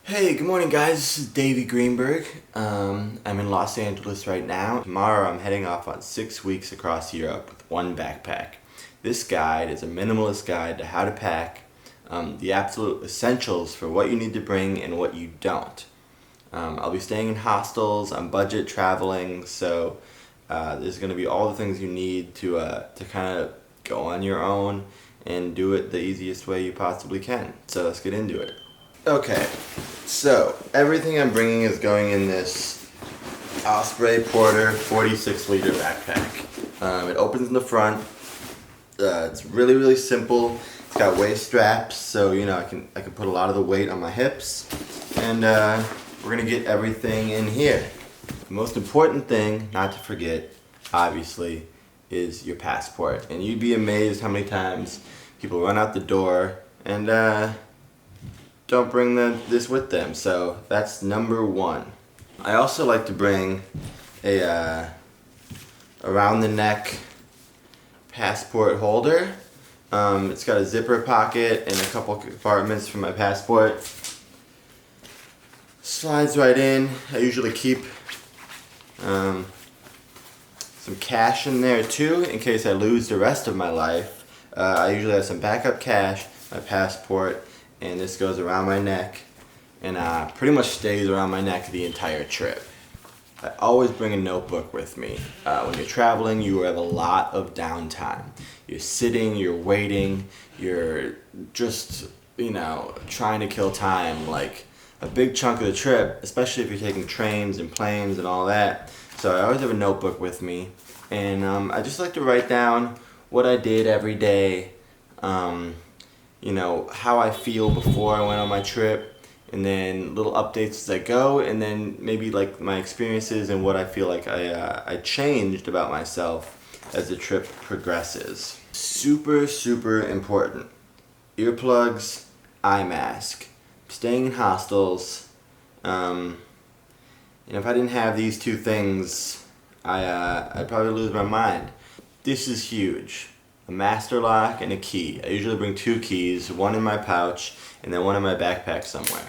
Hey, good morning guys, this is Davey Greenberg. I'm in Los Angeles right now. Tomorrow I'm heading off on 6 weeks across Europe with one backpack. This guide is a minimalist guide to how to pack, the absolute essentials for what you need to bring and what you don't. I'll be staying in hostels, I'm budget traveling, so there's going to be all the things you need to kind of go on your own and do it the easiest way you possibly can. So let's get into it. Okay, so everything I'm bringing is going in this Osprey Porter 46-liter backpack. It opens in the front. It's really simple. It's got waist straps, so I can put a lot of the weight on my hips, and we're gonna get everything in here. The most important thing, not to forget, obviously, is your passport. And you'd be amazed how many times people run out the door and don't bring this with them. So that's number one. I also like to bring a around the neck passport holder. It's got a zipper pocket and a couple compartments for my passport. Slides right in. I usually keep some cash in there too in case I lose the rest of my life. I usually have some backup cash, my passport, and this goes around my neck and pretty much stays around my neck the entire trip. I always bring a notebook with me. When you're traveling, you have a lot of downtime. You're sitting, you're waiting, you're just, trying to kill time, like a big chunk of the trip, especially if you're taking trains and planes and all that. So I always have a notebook with me, and I just like to write down what I did every day, how I feel before I went on my trip, and then little updates as I go, and then maybe like my experiences and what I feel like I changed about myself as the trip progresses. Super important. Earplugs, eye mask. Staying in hostels. If I didn't have these two things, I'd probably lose my mind. This is huge. A master lock and a key. I usually bring two keys, one in my pouch and then one in my backpack somewhere.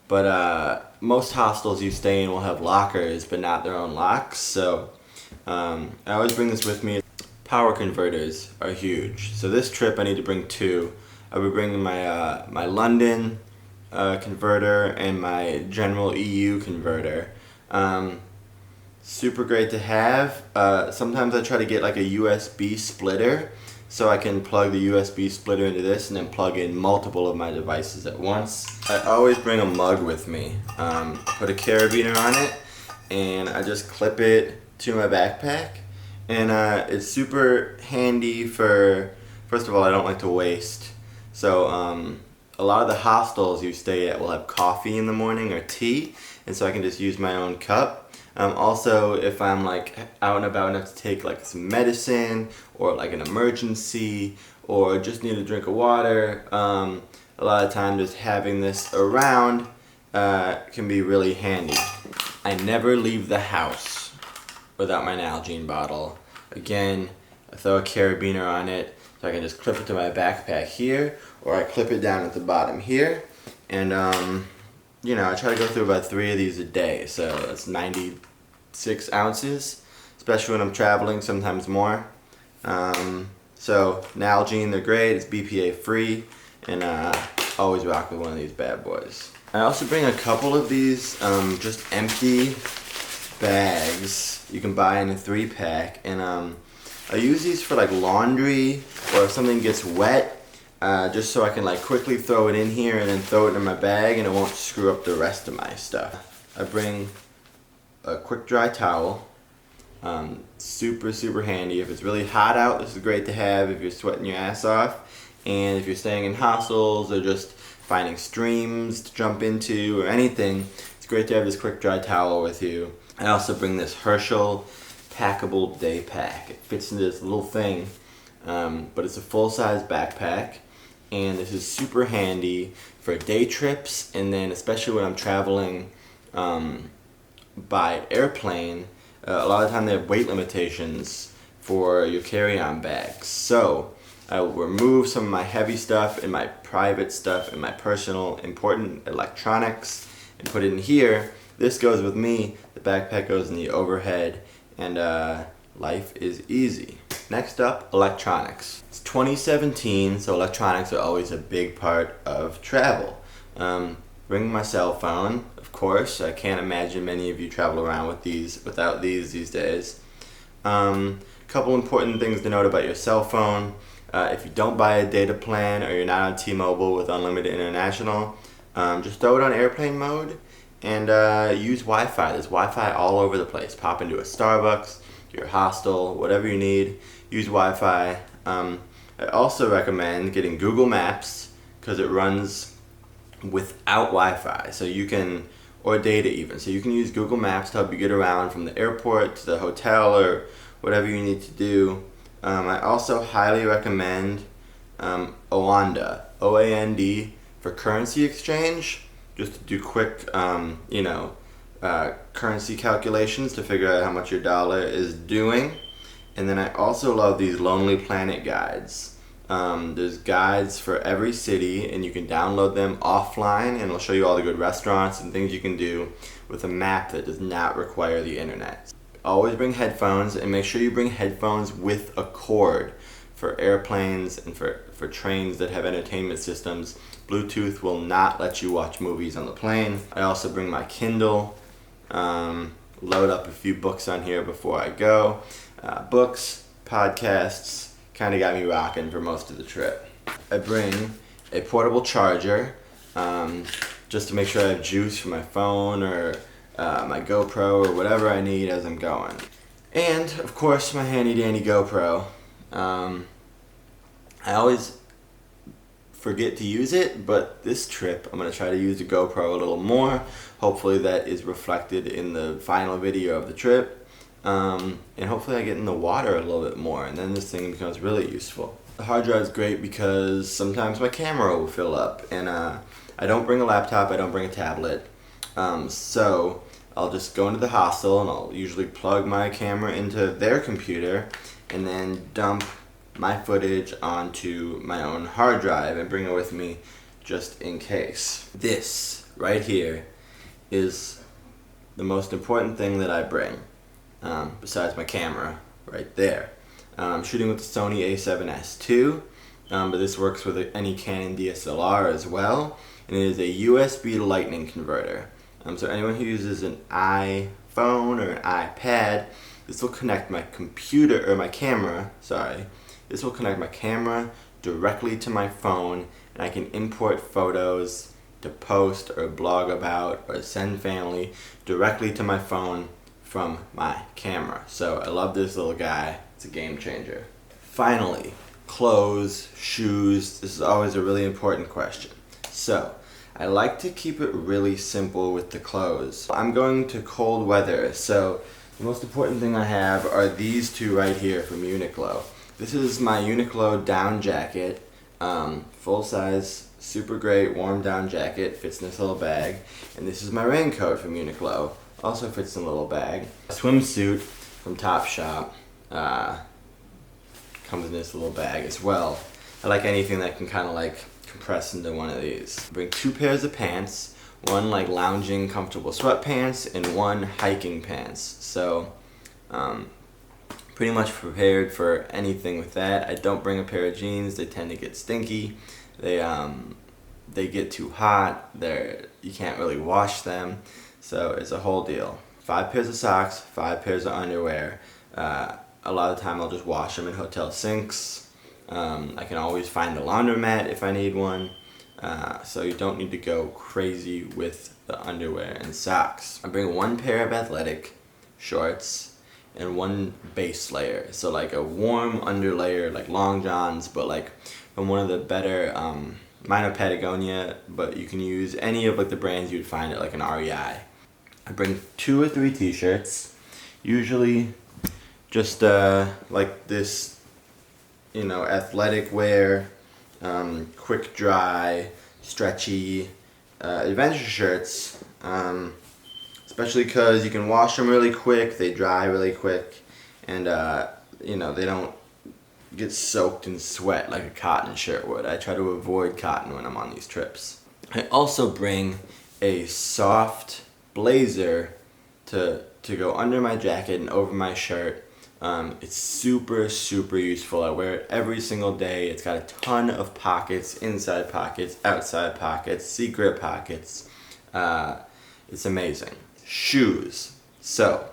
But most hostels you stay in will have lockers but not their own locks, so I always bring this with me. Power converters are huge. So this trip I need to bring two. I will bring my London converter and my general EU converter. Super great to have. Sometimes I try to get like a USB splitter so I can plug the USB splitter into this and then plug in multiple of my devices at once. I always bring a mug with me. Put a carabiner on it and I just clip it to my backpack, and it's super handy for, first of all, I don't like to waste. So a lot of the hostels you stay at will have coffee in the morning or tea, and so I can just use my own cup. Also, if I'm like out and about enough to take like some medicine or like an emergency or just need a drink of water, a lot of times just having this around can be really handy. I never leave the house without my Nalgene bottle. Again, I throw a carabiner on it so I can just clip it to my backpack here, or I clip it down at the bottom here, and I try to go through about 3 of these a day, so that's 96 ounces, especially when I'm traveling, sometimes more. So Nalgene, they're great, it's BPA free, and always rock with one of these bad boys. I also bring a couple of these just empty bags you can buy in a 3-pack, and I use these for like laundry, or if something gets wet, just so I can like quickly throw it in here and then throw it in my bag and it won't screw up the rest of my stuff. I bring a quick dry towel. Super handy. If it's really hot out, this is great to have if you're sweating your ass off. And if you're staying in hostels or just finding streams to jump into or anything, it's great to have this quick dry towel with you. I also bring this Herschel Packable Day Pack. It fits into this little thing, but it's a full-size backpack. And this is super handy for day trips, and then especially when I'm traveling by airplane. A lot of the time they have weight limitations for your carry-on bags. So I will remove some of my heavy stuff and my private stuff and my personal important electronics, and put it in here. This goes with me, the backpack goes in the overhead, and life is easy. Next up, electronics. It's 2017, so electronics are always a big part of travel. Bring my cell phone, of course. I can't imagine many of you travel around without these days. Couple important things to note about your cell phone. If you don't buy a data plan or you're not on T-Mobile with Unlimited International, just throw it on airplane mode and use Wi-Fi. There's Wi-Fi all over the place. Pop into a Starbucks, your hostel, whatever you need, use Wi-Fi. I also recommend getting Google Maps because it runs without Wi-Fi, so you can, or data even, so you can use Google Maps to help you get around from the airport to the hotel or whatever you need to do. I also highly recommend Oanda, O-A-N-D, for currency exchange, just to do quick, currency calculations to figure out how much your dollar is doing. And then I also love these Lonely Planet guides. There's guides for every city, and you can download them offline, and it'll show you all the good restaurants and things you can do with a map that does not require the internet. Always bring headphones, and make sure you bring headphones with a cord. For airplanes and for trains that have entertainment systems, Bluetooth will not let you watch movies on the plane. I also bring my Kindle, load up a few books on here before I go. Books, podcasts, kind of got me rocking for most of the trip. I bring a portable charger, just to make sure I have juice for my phone or my GoPro or whatever I need as I'm going. And of course my handy dandy GoPro. I always forget to use it, but this trip I'm going to try to use the GoPro a little more. Hopefully that is reflected in the final video of the trip. And hopefully I get in the water a little bit more, and then this thing becomes really useful. The hard drive is great because sometimes my camera will fill up, and I don't bring a laptop, I don't bring a tablet, so I'll just go into the hostel and I'll usually plug my camera into their computer and then dump my footage onto my own hard drive and bring it with me just in case. This right here is the most important thing that I bring. Besides my camera right there. I'm shooting with the Sony a7S II, but this works with any Canon DSLR as well, and it is a USB to Lightning converter. So anyone who uses an iPhone or an iPad, this will connect my computer, or my camera, sorry, this will connect my camera directly to my phone, and I can import photos to post or blog about or send family directly to my phone from my camera. So I love this little guy. It's a game changer. Finally, clothes, shoes. This is always a really important question. So I like to keep it really simple with the clothes. I'm going to cold weather, so the most important thing I have are these two right here from Uniqlo. This is my Uniqlo down jacket, full size, super great warm down jacket, fits in this little bag. And this is my raincoat from Uniqlo. Also fits in a little bag. A swimsuit from Topshop comes in this little bag as well. I like anything that can kind of like compress into one of these. Bring 2 pairs of pants, one like lounging comfortable sweatpants and one hiking pants. So pretty much prepared for anything with that. I don't bring a pair of jeans. They tend to get stinky. They get too hot. You can't really wash them. So it's a whole deal. 5 pairs of socks, 5 pairs of underwear. A lot of the time I'll just wash them in hotel sinks. I can always find a laundromat if I need one. So you don't need to go crazy with the underwear and socks. I bring 1 pair of athletic shorts and 1 base layer. So like a warm underlayer, like long johns, but like from one of the better, mine are Patagonia, but you can use any of like the brands you'd find at like an REI. I bring 2 or 3 t-shirts, usually just like this, athletic wear, quick dry, stretchy adventure shirts, especially because you can wash them really quick, they dry really quick, and they don't get soaked in sweat like a cotton shirt would. I try to avoid cotton when I'm on these trips. I also bring a soft blazer to go under my jacket and over my shirt. It's super, super useful. I wear it every single day. It's got a ton of pockets, inside pockets, outside pockets, secret pockets. It's amazing. Shoes. So,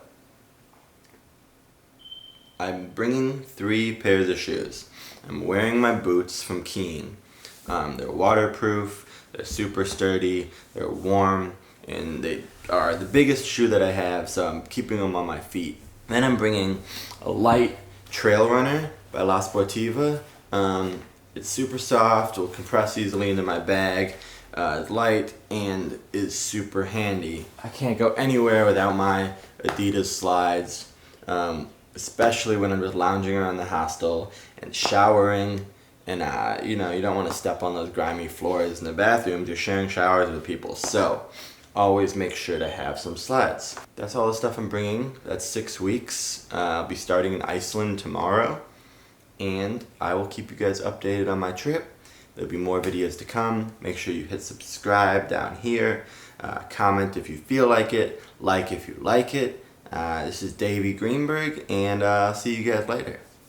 I'm bringing 3 pairs of shoes. I'm wearing my boots from Keen. They're waterproof, they're super sturdy, they're warm, and they are the biggest shoe that I have, so I'm keeping them on my feet. Then I'm bringing a light trail runner by La Sportiva. It's super soft, will compress easily into my bag. It's light and is super handy. I can't go anywhere without my Adidas slides, especially when I'm just lounging around the hostel and showering. And you don't want to step on those grimy floors in the bathrooms. You're sharing showers with people, so always make sure to have some slides. That's all the stuff I'm bringing. That's 6 weeks. I'll be starting in Iceland tomorrow, and I will keep you guys updated on my trip. There'll be more videos to come. Make sure you hit subscribe down here. Comment if you feel like it. Like if you like it. This is Davey Greenberg, and I'll see you guys later.